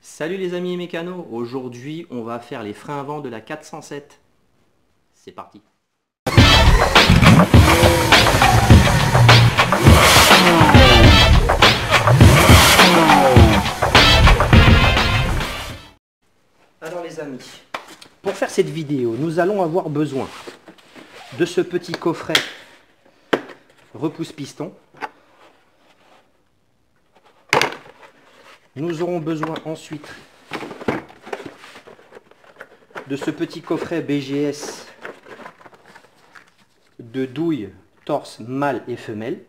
Salut les amis mécanos, aujourd'hui on va faire les freins avant de la 407. C'est parti. Alors les amis, pour faire cette vidéo, nous allons avoir besoin de ce petit coffret repousse-piston. Nous aurons besoin ensuite de ce petit coffret BGS de douille, torse, mâle et femelle,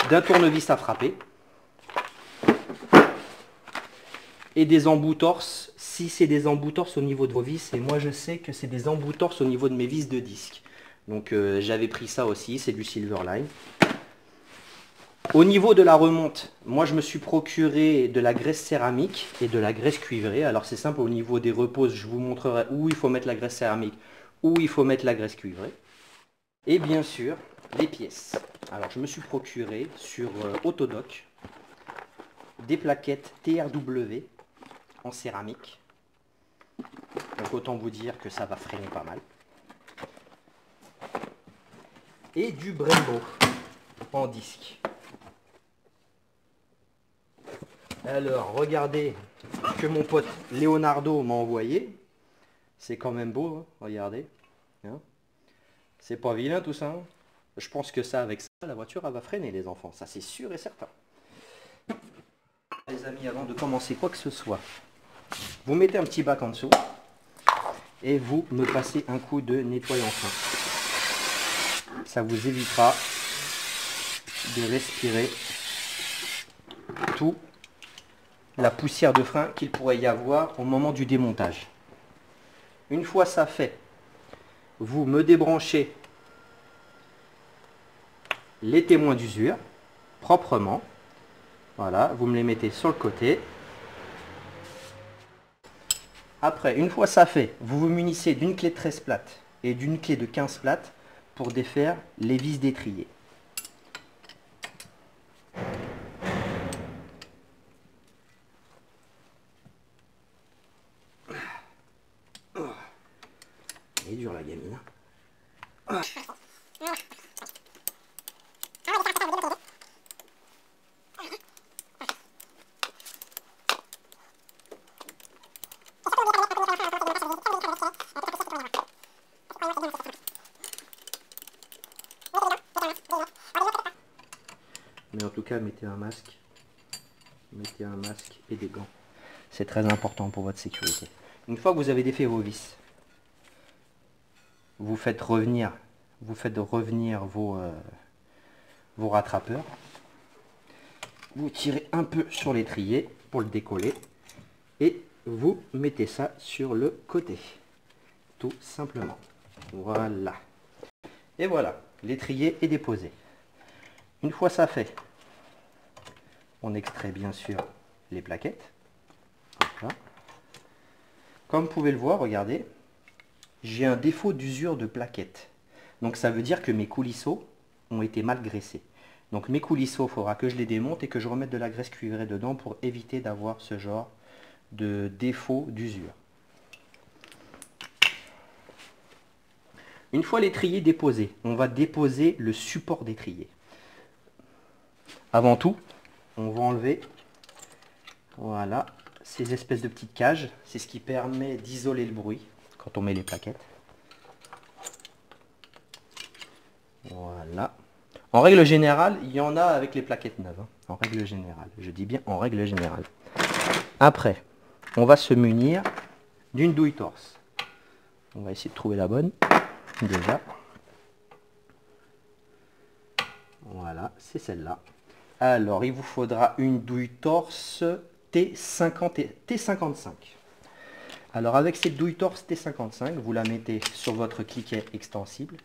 d'un tournevis à frapper et des embouts torse si c'est des embouts torse au niveau de vos vis, et moi je sais que c'est des embouts torse au niveau de mes vis de disque. Donc j'avais pris ça aussi, c'est du Silverline. Au niveau de la remonte, moi je me suis procuré de la graisse céramique et de la graisse cuivrée. Alors c'est simple, au niveau des reposes, je vous montrerai où il faut mettre la graisse céramique, où il faut mettre la graisse cuivrée. Et bien sûr, les pièces. Alors je me suis procuré sur Autodoc des plaquettes TRW en céramique. Donc autant vous dire que ça va freiner pas mal. Et du Brembo en disque. Alors, regardez que mon pote Leonardo m'a envoyé. C'est quand même beau, hein, regardez. Hein, c'est pas vilain tout ça. Hein. Je pense que ça, avec ça, la voiture, elle va freiner les enfants. Ça, c'est sûr et certain. Les amis, avant de commencer quoi que ce soit, vous mettez un petit bac en dessous et vous me passez un coup de nettoyant fin. Ça vous évitera de respirer tout la poussière de frein qu'il pourrait y avoir au moment du démontage. Une fois ça fait, vous me débranchez les témoins d'usure proprement. Voilà, vous me les mettez sur le côté. Après, une fois ça fait, vous vous munissez d'une clé de 13 plates et d'une clé de 15 plates pour défaire les vis d'étrier. Elle est dure la gamine. Mais en tout cas, mettez un masque. Mettez un masque et des gants. C'est très important pour votre sécurité. Une fois que vous avez défait vos vis, vous faites revenir vos rattrapeurs. Vous tirez un peu sur l'étrier pour le décoller. Et vous mettez ça sur le côté. Tout simplement. Voilà. Et voilà, l'étrier est déposé. Une fois ça fait, on extrait bien sûr les plaquettes. Voilà. Comme vous pouvez le voir, regardez, j'ai un défaut d'usure de plaquettes. Donc ça veut dire que mes coulisseaux ont été mal graissés. Donc mes coulisseaux, il faudra que je les démonte et que je remette de la graisse cuivrée dedans pour éviter d'avoir ce genre de défaut d'usure. Une fois l'étrier déposé, on va déposer le support d'étrier. Avant tout, on va enlever, voilà, ces espèces de petites cages. C'est ce qui permet d'isoler le bruit quand on met les plaquettes. Voilà. En règle générale, il y en a avec les plaquettes neuves. Hein. En règle générale. Je dis bien en règle générale. Après, on va se munir d'une douille torse. On va essayer de trouver la bonne. Déjà. Voilà, c'est celle-là. Alors, il vous faudra une douille torse T55. Alors, avec cette douille torse T55, vous la mettez sur votre cliquet extensible.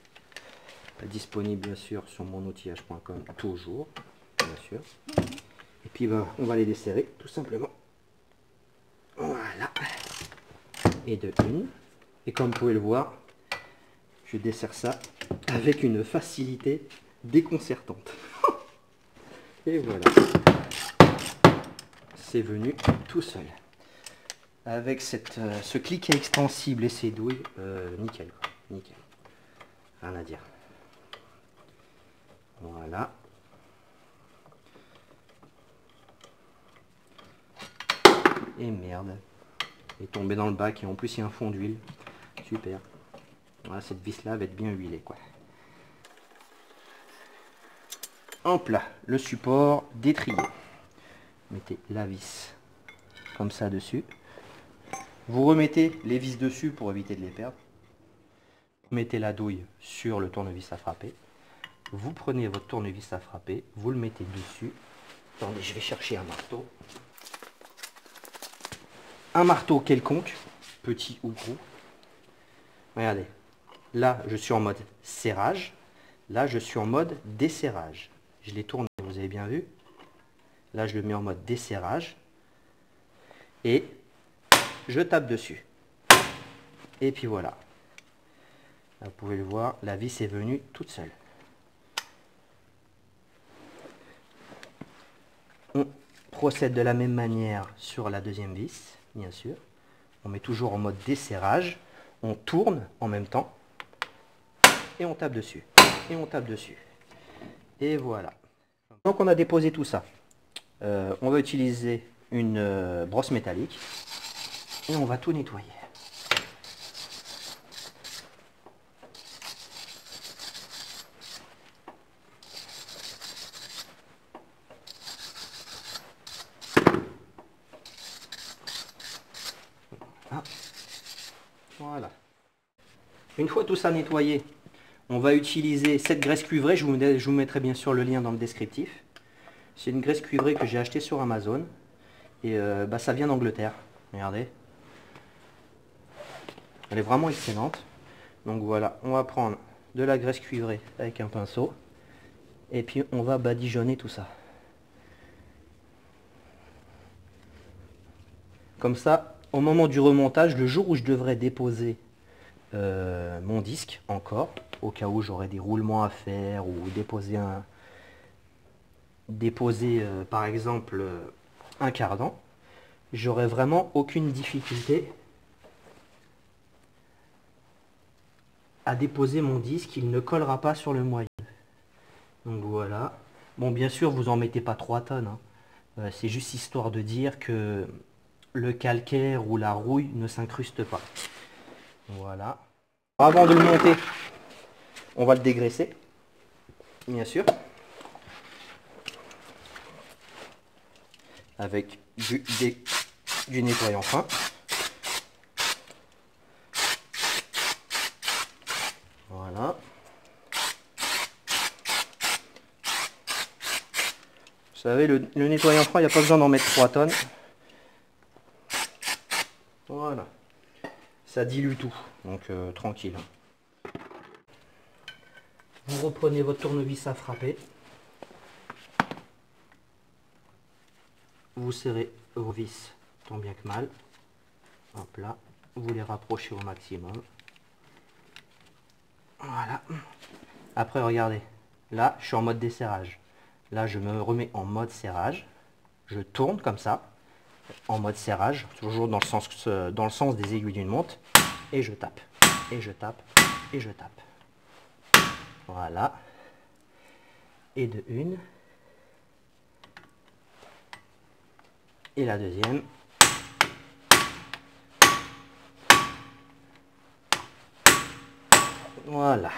Disponible, bien sûr, sur monoutillage.com, toujours, bien sûr. Et puis, on va les desserrer, tout simplement. Voilà. Et de une. Et comme vous pouvez le voir, je desserre ça avec une facilité déconcertante. Et voilà. c'est venu tout seul. Avec ce cliquet extensible et ces douilles, nickel, quoi. Nickel. Rien à dire. Voilà. Et merde. Il est tombé dans le bac et en plus il y a un fond d'huile. Super. Voilà, cette vis là va être bien huilée, quoi. Hop là, le support d'étrier. Mettez la vis comme ça dessus. Vous remettez les vis dessus pour éviter de les perdre. Vous mettez la douille sur le tournevis à frapper. Vous prenez votre tournevis à frapper, vous le mettez dessus. Attendez, je vais chercher un marteau. Un marteau quelconque, petit ou gros. Regardez, là je suis en mode serrage, là je suis en mode desserrage. Je l'ai tourné, vous avez bien vu. Là je le mets en mode desserrage et je tape dessus. Et puis voilà. Là, vous pouvez le voir, la vis est venue toute seule. On procède de la même manière sur la deuxième vis, bien sûr. On met toujours en mode desserrage. On tourne en même temps. Et on tape dessus. Et on tape dessus. Et voilà. Donc on a déposé tout ça. On va utiliser une brosse métallique. Et on va tout nettoyer. Ah. Voilà. Une fois tout ça nettoyé, on va utiliser cette graisse cuivrée. Je vous mettrai bien sûr le lien dans le descriptif. C'est une graisse cuivrée que j'ai achetée sur Amazon. Et ça vient d'Angleterre. Regardez. Elle est vraiment excellente. Donc voilà, on va prendre de la graisse cuivrée avec un pinceau. Et puis on va badigeonner tout ça. Comme ça, au moment du remontage, le jour où je devrais déposer mon disque encore, au cas où j'aurais des roulements à faire ou déposer par exemple un cardan, j'aurais vraiment aucune difficulté à déposer mon disque, il ne collera pas sur le moyeu. Donc voilà. Bon, bien sûr, vous en mettez pas 3 tonnes. Hein. C'est juste histoire de dire que le calcaire ou la rouille ne s'incruste pas. Voilà. Avant de le monter, on va le dégraisser, bien sûr, avec du nettoyant fin. Voilà. Vous savez, le nettoyant fin, il n'y a pas besoin d'en mettre 3 tonnes. Voilà. Ça dilue tout, donc tranquille. Vous reprenez votre tournevis à frapper. Vous serrez vos vis tant bien que mal. Hop là. Vous les rapprochez au maximum. Voilà. Après, regardez. Là, je suis en mode desserrage. Là, je me remets en mode serrage. Je tourne comme ça, en mode serrage, toujours dans le sens des aiguilles d'une montre. Et je tape. Et je tape. Et je tape. Voilà. Et de une. Et la deuxième. Voilà.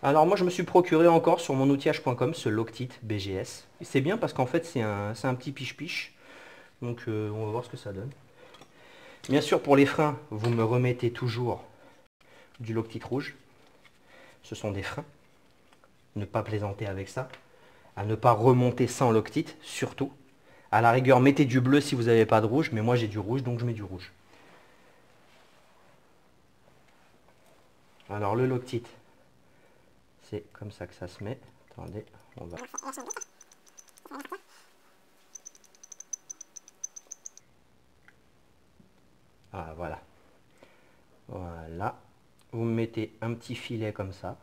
Alors moi je me suis procuré encore sur mon outillage.com ce Loctite BGS. C'est bien parce qu'en fait c'est un petit piche-piche. Donc on va voir ce que ça donne. Bien sûr pour les freins, vous me remettez toujours du Loctite rouge. Ce sont des freins. Ne pas plaisanter avec ça. À ne pas remonter sans Loctite, surtout. À la rigueur, mettez du bleu si vous n'avez pas de rouge, mais moi j'ai du rouge, donc je mets du rouge. Alors le Loctite, c'est comme ça que ça se met. Attendez, on va... Ah voilà. Voilà. Vous mettez un petit filet comme ça.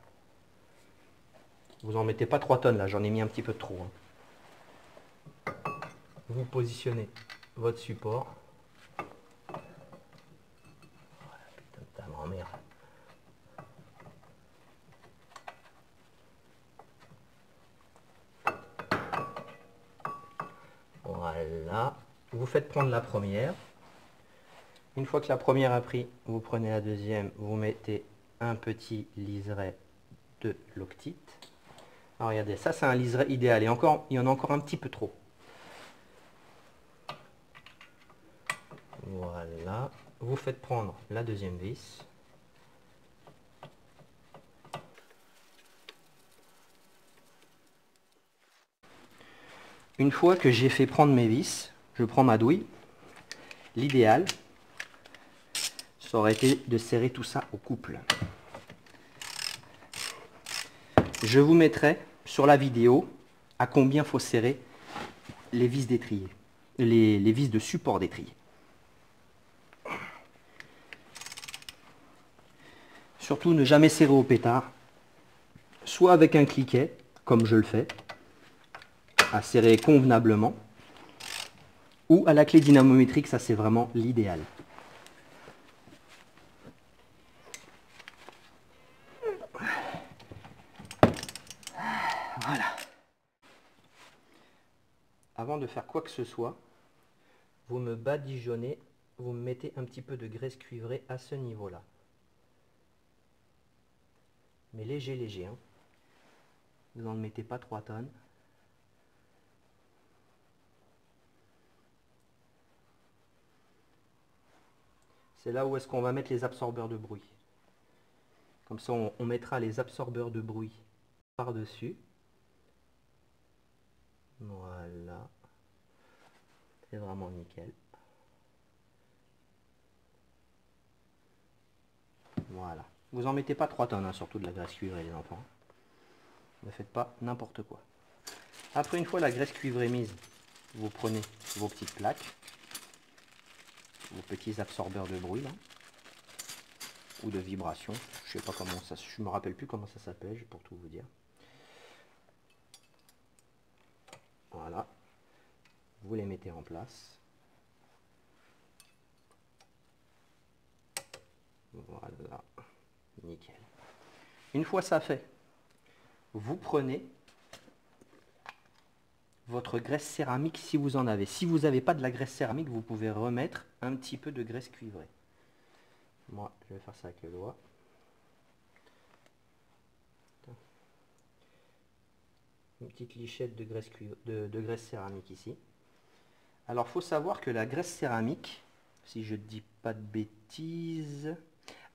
Vous en mettez pas 3 tonnes là, j'en ai mis un petit peu trop. Hein. vous positionnez votre support. Voilà, putain de ta grand-mère. Voilà, vous faites prendre la première. Une fois que la première a pris, vous prenez la deuxième, vous mettez un petit liseré de loctite. Alors regardez, ça c'est un liseré idéal et encore, il y en a encore un petit peu trop. Voilà, vous faites prendre la deuxième vis. Une fois que j'ai fait prendre mes vis, je prends ma douille. L'idéal, ça aurait été de serrer tout ça au couple. Je vous mettrai sur la vidéo à combien faut serrer les vis d'étrier, les vis de support d'étrier. Surtout ne jamais serrer au pétard, soit avec un cliquet, comme je le fais, à serrer convenablement, ou à la clé dynamométrique, ça c'est vraiment l'idéal. Voilà. Avant de faire quoi que ce soit, vous me badigeonnez, vous me mettez un petit peu de graisse cuivrée à ce niveau-là. Mais léger, léger. Hein. Vous n'en mettez pas 3 tonnes. C'est là où est-ce qu'on va mettre les absorbeurs de bruit. Comme ça, on mettra les absorbeurs de bruit par-dessus. Voilà. C'est vraiment nickel. Voilà. Vous en mettez pas 3 tonnes, hein, surtout de la graisse cuivrée, les enfants. Ne faites pas n'importe quoi. Après, une fois la graisse cuivrée mise, vous prenez vos petites plaques, vos petits absorbeurs de bruit, là, ou de vibration. Je sais pas comment ça, je me rappelle plus comment ça s'appelle, pour tout vous dire. Voilà. Vous les mettez en place. Voilà. Nickel. Une fois ça fait, vous prenez votre graisse céramique si vous en avez. Si vous n'avez pas de la graisse céramique, vous pouvez remettre un petit peu de graisse cuivrée. Moi, je vais faire ça avec le doigt. Une petite lichette de graisse, de graisse céramique ici. Alors, il faut savoir que la graisse céramique, si je ne dis pas de bêtises,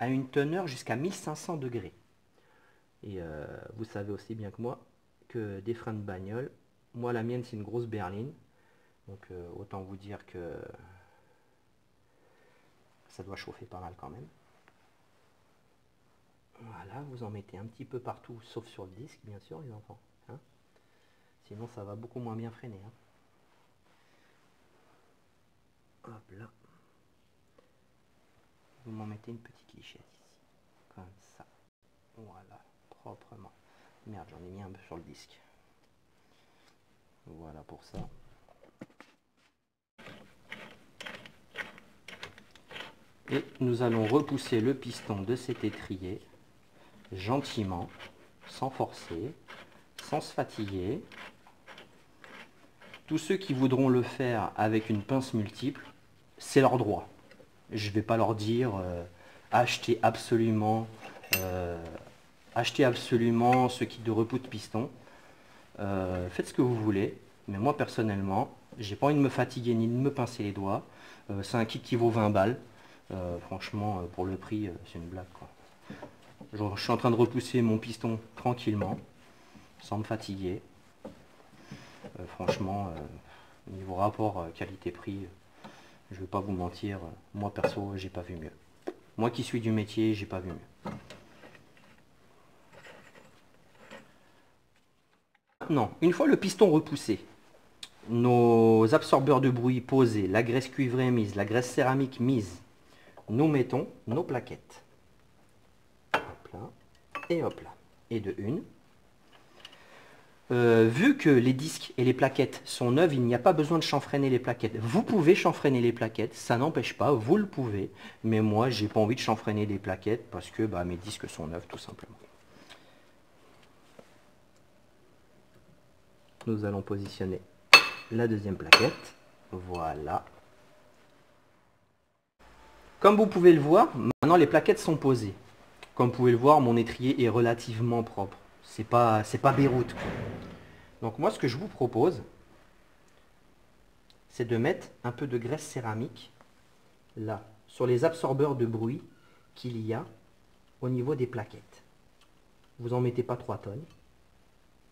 a une teneur jusqu'à 1500 degrés. Et vous savez aussi bien que moi que des freins de bagnole, moi la mienne c'est une grosse berline, donc autant vous dire que ça doit chauffer pas mal quand même. Voilà, vous en mettez un petit peu partout, sauf sur le disque bien sûr les enfants. Hein, sinon ça va beaucoup moins bien freiner. Hein. Hop là. Vous m'en mettez une petite lichette ici, comme ça. Voilà, proprement. Merde, j'en ai mis un peu sur le disque. Voilà pour ça. Et nous allons repousser le piston de cet étrier gentiment, sans forcer, sans se fatiguer. Tous ceux qui voudront le faire avec une pince multiple, c'est leur droit. Je ne vais pas leur dire achetez absolument ce kit de repousse piston. Faites ce que vous voulez, mais moi personnellement, j'ai pas envie de me fatiguer ni de me pincer les doigts. C'est un kit qui vaut 20 balles. Franchement, pour le prix, c'est une blague, quoi. Je suis en train de repousser mon piston tranquillement, sans me fatiguer. Franchement, niveau rapport qualité-prix, je vais pas vous mentir, moi perso, j'ai pas vu mieux. Moi qui suis du métier, j'ai pas vu mieux. Maintenant, une fois le piston repoussé, nos absorbeurs de bruit posés, la graisse cuivrée mise, la graisse céramique mise, nous mettons nos plaquettes. Hop là, et hop là. Et de une. vu que les disques et les plaquettes sont neuves, il n'y a pas besoin de chanfreiner les plaquettes. Vous pouvez chanfreiner les plaquettes, ça n'empêche pas, vous le pouvez. Mais moi, j'ai pas envie de chanfreiner les plaquettes parce que mes disques sont neufs tout simplement. Nous allons positionner la deuxième plaquette. Voilà. Comme vous pouvez le voir, maintenant les plaquettes sont posées. Comme vous pouvez le voir, mon étrier est relativement propre. C'est pas Beyrouth, quoi. Donc moi, ce que je vous propose, c'est de mettre un peu de graisse céramique là, sur les absorbeurs de bruit qu'il y a au niveau des plaquettes. Vous en mettez pas 3 tonnes.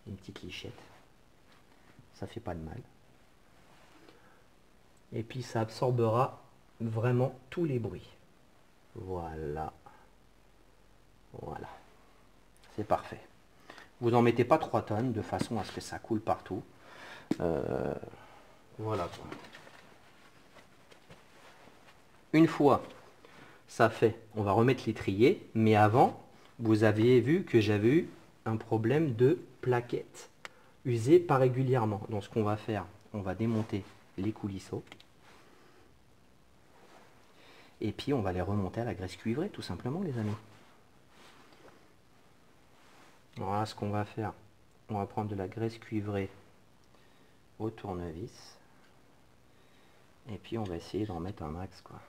Une petite lichette. Ça fait pas de mal. Et puis ça absorbera vraiment tous les bruits. Voilà. Voilà. C'est parfait. Vous n'en mettez pas 3 tonnes de façon à ce que ça coule partout. Voilà quoi. Une fois ça fait, on va remettre l'étrier. Mais avant, vous aviez vu que j'avais eu un problème de plaquettes usées pas régulièrement. Donc ce qu'on va faire, on va démonter les coulisseaux. Et puis on va les remonter à la graisse cuivrée tout simplement les amis. Voilà ce qu'on va faire. On va prendre de la graisse cuivrée au tournevis. Et puis on va essayer d'en mettre un max quoi.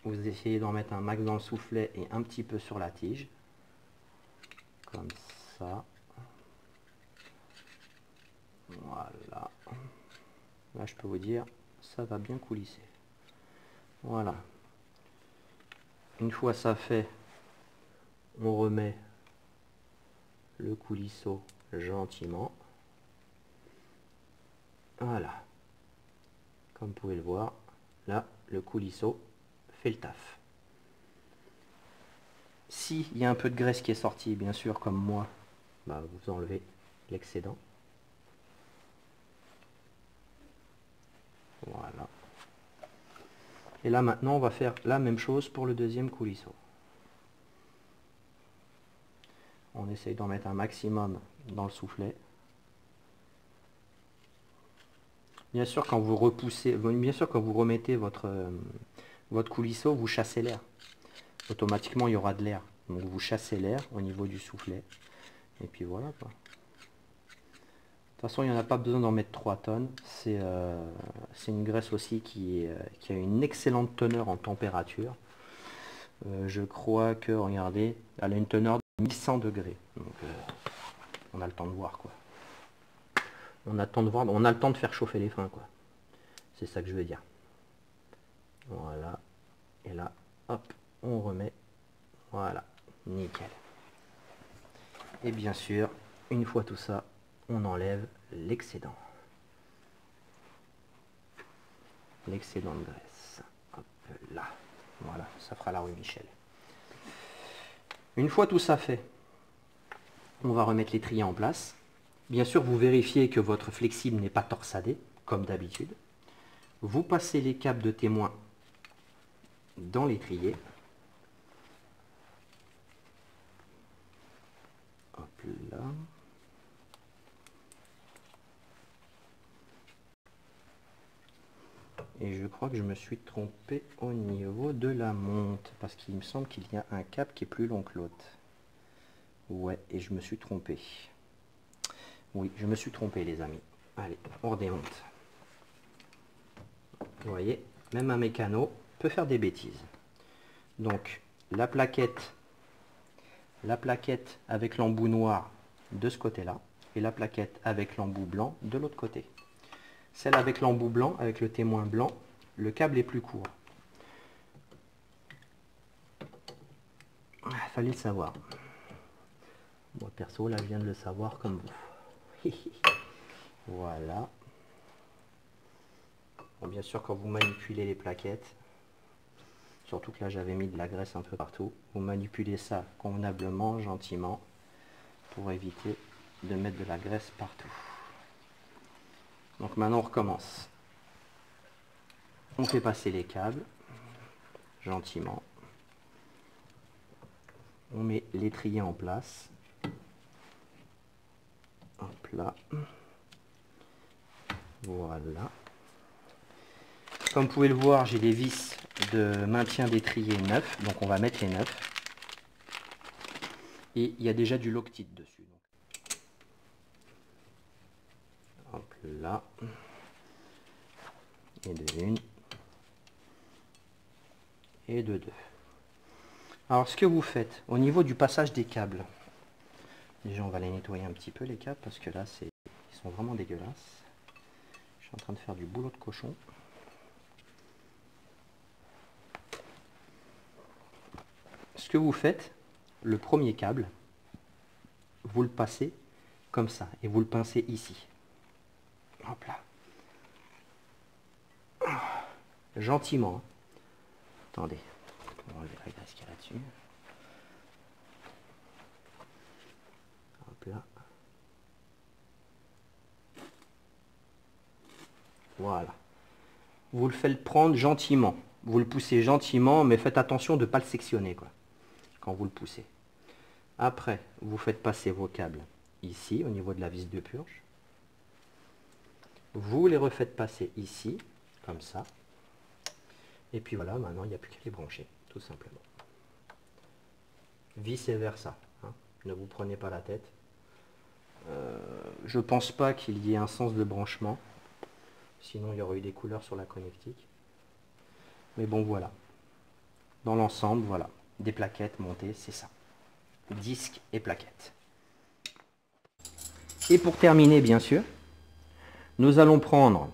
Vous essayez d'en mettre un max dans le soufflet et un petit peu sur la tige. Comme ça. Voilà. Là je peux vous dire, ça va bien coulisser. Voilà. Une fois ça fait, on remet le coulisseau gentiment. Voilà. Comme vous pouvez le voir, là, le coulisseau fait le taf. S'il y a un peu de graisse qui est sortie, bien sûr, comme moi, vous enlevez l'excédent. Voilà. Et là, maintenant, on va faire la même chose pour le deuxième coulisseau. On essaye d'en mettre un maximum dans le soufflet. Bien sûr, quand vous repoussez, bien sûr, quand vous remettez votre coulisseau, vous chassez l'air. Automatiquement, il y aura de l'air. Donc vous chassez l'air au niveau du soufflet. Et puis voilà quoi. De toute façon, il n'y en a pas besoin d'en mettre 3 tonnes. C'est une graisse aussi qui a une excellente teneur en température. Je crois que, regardez, elle a une teneur de 1100 degrés. Donc on a le temps de voir quoi. On a le temps de voir, on a le temps de faire chauffer les freins quoi. C'est ça que je veux dire. Voilà. Et là, hop, on remet. Voilà, nickel. Et bien sûr, une fois tout ça, on enlève l'excédent. L'excédent de graisse. Hop là. Voilà, ça fera la rue Michel. Une fois tout ça fait, on va remettre l'étrier en place. Bien sûr, vous vérifiez que votre flexible n'est pas torsadé, comme d'habitude. Vous passez les câbles de témoin dans l'étrier. Hop là. Et je crois que je me suis trompé au niveau de la monte, parce qu'il me semble qu'il y a un câble qui est plus long que l'autre. Ouais, et je me suis trompé. Oui, je me suis trompé les amis. Allez, on redémonte. Vous voyez, même un mécano peut faire des bêtises. Donc, la plaquette avec l'embout noir de ce côté-là, et la plaquette avec l'embout blanc de l'autre côté. Celle avec l'embout blanc, avec le témoin blanc, le câble est plus court. Il fallait le savoir. Moi perso, là je viens de le savoir comme vous. Voilà. Bon, bien sûr, quand vous manipulez les plaquettes, surtout que là j'avais mis de la graisse un peu partout, vous manipulez ça convenablement, gentiment, pour éviter de mettre de la graisse partout. Donc maintenant on recommence. On fait passer les câbles, gentiment. On met l'étrier en place. là. Voilà. Comme vous pouvez le voir, j'ai des vis de maintien d'étrier neufs, donc on va mettre les neufs. Et il y a déjà du Loctite dessus. Hop là. Et de une. Et de deux. Alors ce que vous faites, au niveau du passage des câbles, déjà on va les nettoyer un petit peu les câbles, parce que là ils sont vraiment dégueulasses. Je suis en train de faire du boulot de cochon. Ce que vous faites, le premier câble, vous le passez comme ça et vous le pincez ici. Hop là. Gentiment. Hein. Attendez, on va enlever la graisse qu'il y a là-dessus. Hop là. Voilà. Vous le faites prendre gentiment. Vous le poussez gentiment, mais faites attention de ne pas le sectionner, quoi, quand vous le poussez. Après, vous faites passer vos câbles ici, au niveau de la vis de purge. Vous les refaites passer ici, comme ça. Et puis voilà, maintenant, il n'y a plus qu'à les brancher, tout simplement. Vice versa. Hein. Ne vous prenez pas la tête. Je ne pense pas qu'il y ait un sens de branchement. Sinon, il y aurait eu des couleurs sur la connectique. Mais bon, voilà. Dans l'ensemble, voilà. Des plaquettes montées, c'est ça. Disques et plaquettes. Et pour terminer, bien sûr, nous allons prendre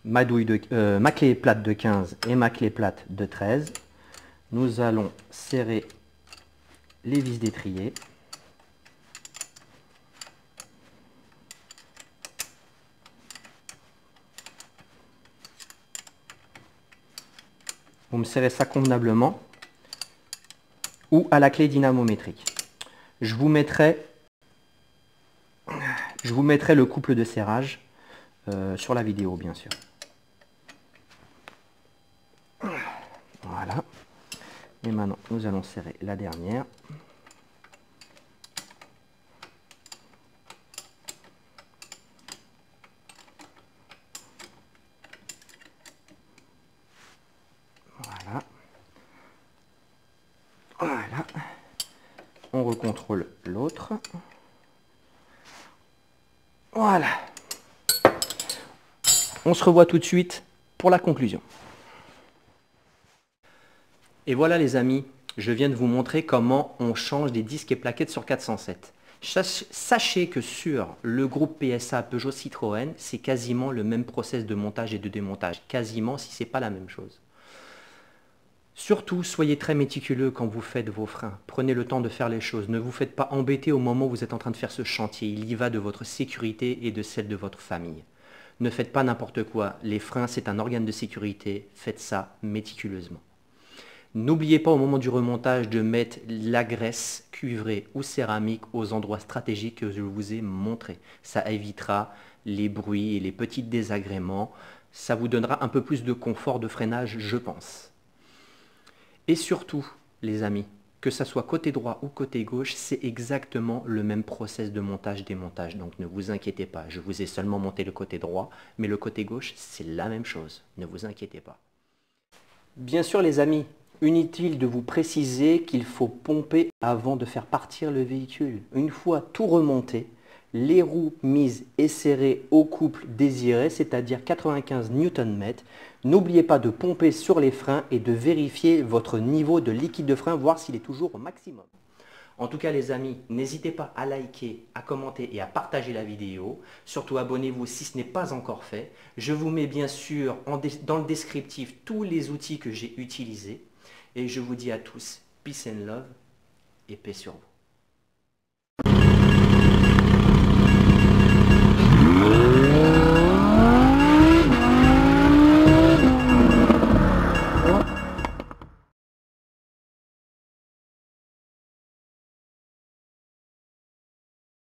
ma clé plate de 15 et ma clé plate de 13. Nous allons serrer les vis d'étrier. Vous me serrez ça convenablement, ou à la clé dynamométrique. Je vous mettrai le couple de serrage sur la vidéo, bien sûr. Voilà. Et maintenant, nous allons serrer la dernière. Voilà. Voilà. On recontrôle l'autre. Voilà. On se revoit tout de suite pour la conclusion. Et voilà les amis, je viens de vous montrer comment on change des disques et plaquettes sur 407. Sachez que sur le groupe PSA Peugeot Citroën, c'est quasiment le même process de montage et de démontage. Quasiment, si ce n'est pas la même chose. Surtout, soyez très méticuleux quand vous faites vos freins. Prenez le temps de faire les choses. Ne vous faites pas embêter au moment où vous êtes en train de faire ce chantier. Il y va de votre sécurité et de celle de votre famille. Ne faites pas n'importe quoi. Les freins, c'est un organe de sécurité. Faites ça méticuleusement. N'oubliez pas au moment du remontage de mettre la graisse cuivrée ou céramique aux endroits stratégiques que je vous ai montrés. Ça évitera les bruits et les petits désagréments. Ça vous donnera un peu plus de confort de freinage, je pense. Et surtout, les amis, que ça soit côté droit ou côté gauche, c'est exactement le même process de montage-démontage. Donc ne vous inquiétez pas, je vous ai seulement monté le côté droit, mais le côté gauche, c'est la même chose. Ne vous inquiétez pas. Bien sûr, les amis, inutile de vous préciser qu'il faut pomper avant de faire partir le véhicule. Une fois tout remonté, les roues mises et serrées au couple désiré, c'est-à-dire 95 Nm, n'oubliez pas de pomper sur les freins et de vérifier votre niveau de liquide de frein, voir s'il est toujours au maximum. En tout cas les amis, n'hésitez pas à liker, à commenter et à partager la vidéo. Surtout abonnez-vous si ce n'est pas encore fait. Je vous mets bien sûr dans le descriptif tous les outils que j'ai utilisés. Et je vous dis à tous, peace and love et paix sur vous.